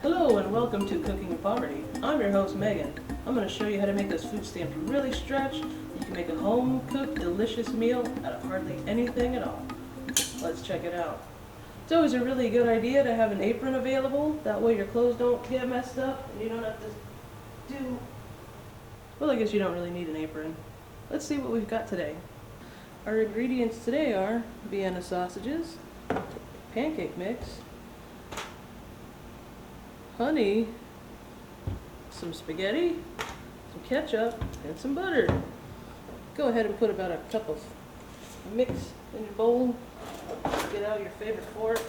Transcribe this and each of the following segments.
Hello and welcome to Cooking in Poverty. I'm your host Megan. I'm going to show you how to make those food stamps really stretch. You can make a home-cooked, delicious meal out of hardly anything at all. Let's check it out. It's always a really good idea to have an apron available. That way your clothes don't get messed up and you don't have to do... Well, I guess you don't really need an apron. Let's see what we've got today. Our ingredients today are Vienna sausages, pancake mix, honey, some spaghetti, some ketchup, and some butter. Go ahead and put about a cup of mix in your bowl. Get out your favorite fork.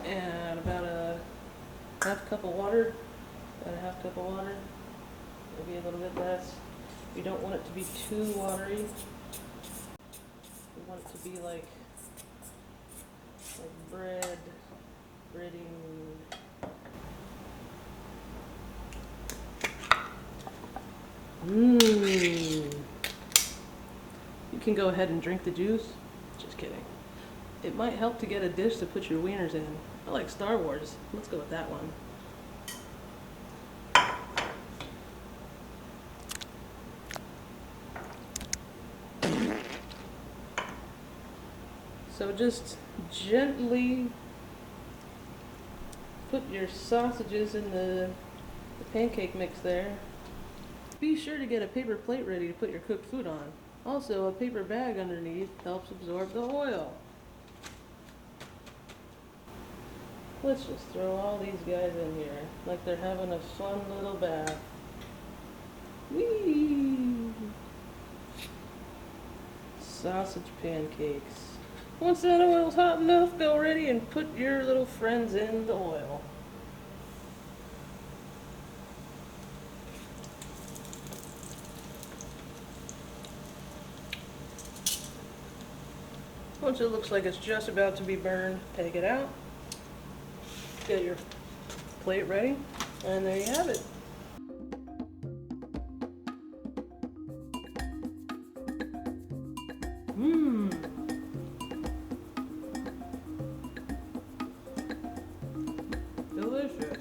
And about a half cup of water. Maybe a little bit less. You don't want it to be too watery. You want it to be like breading. You can go ahead and drink the juice. Just kidding. It might help to get a dish to put your wieners in. I like Star Wars. Let's go with that one. So just gently put your sausages in the pancake mix there. Be sure to get a paper plate ready to put your cooked food on. Also, a paper bag underneath helps absorb the oil. Let's just throw all these guys in here like they're having a fun little bath. Whee! Sausage pancakes. Once that oil's hot enough, go ready and put your little friends in the oil. Once it looks like it's just about to be burned, take it out. Get your plate ready, and there you have it. Delicious.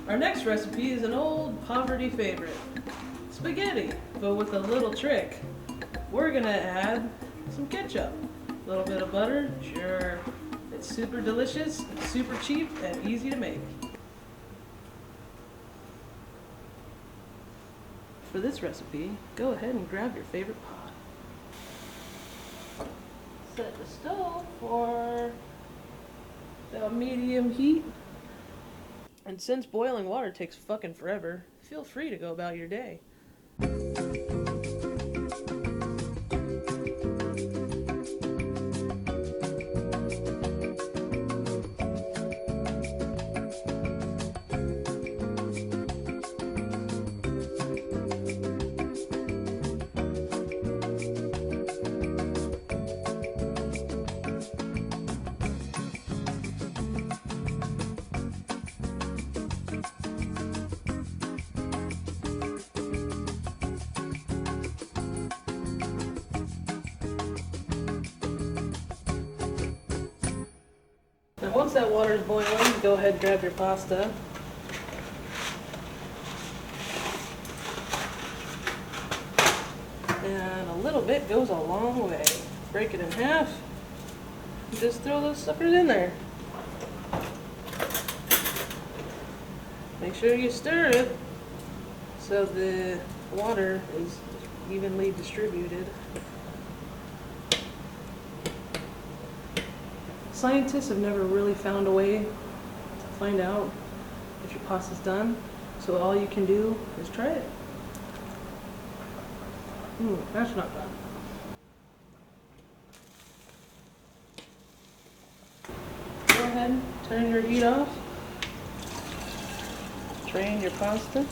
Our next recipe is an old poverty favorite. Spaghetti, but with a little trick. We're gonna add some ketchup. A little bit of butter, sure. It's super delicious, super cheap, and easy to make. For this recipe, go ahead and grab your favorite pot. Set the stove for about medium heat. And since boiling water takes fucking forever, feel free to go about your day. Now once that water is boiling, go ahead and grab your pasta. And a little bit goes a long way. Break it in half. Just throw those suckers in there. Make sure you stir it so the water is evenly distributed. Scientists have never really found a way to find out if your pasta's done, so all you can do is try it. That's not done. Go ahead, turn your heat off, drain your pasta.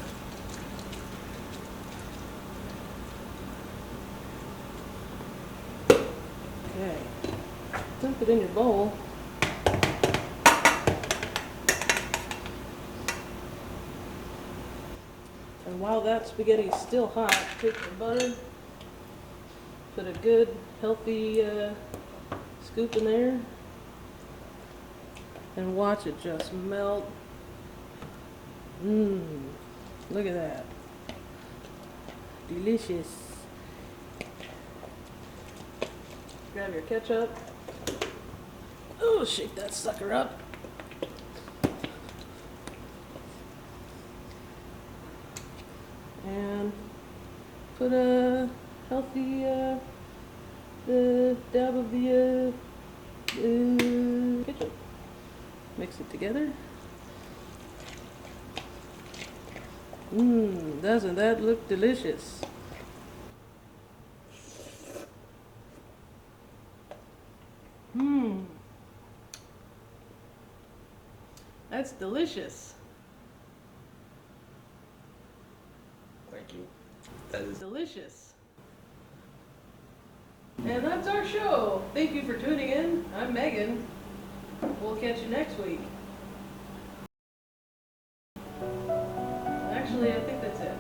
Okay. Dump it in your bowl. And while that spaghetti is still hot, take the butter, put a good, healthy scoop in there. and watch it just melt. Mmm, look at that. Delicious. Grab your ketchup. Oh, shake that sucker up. And put a healthy dab of the ketchup. Mix it together. Mmm, doesn't that look delicious? Mmm, that's delicious. Thank you. That is Delicious. And that's our show. Thank you for tuning in. I'm Megan. We'll catch you next week. Actually, I think that's it.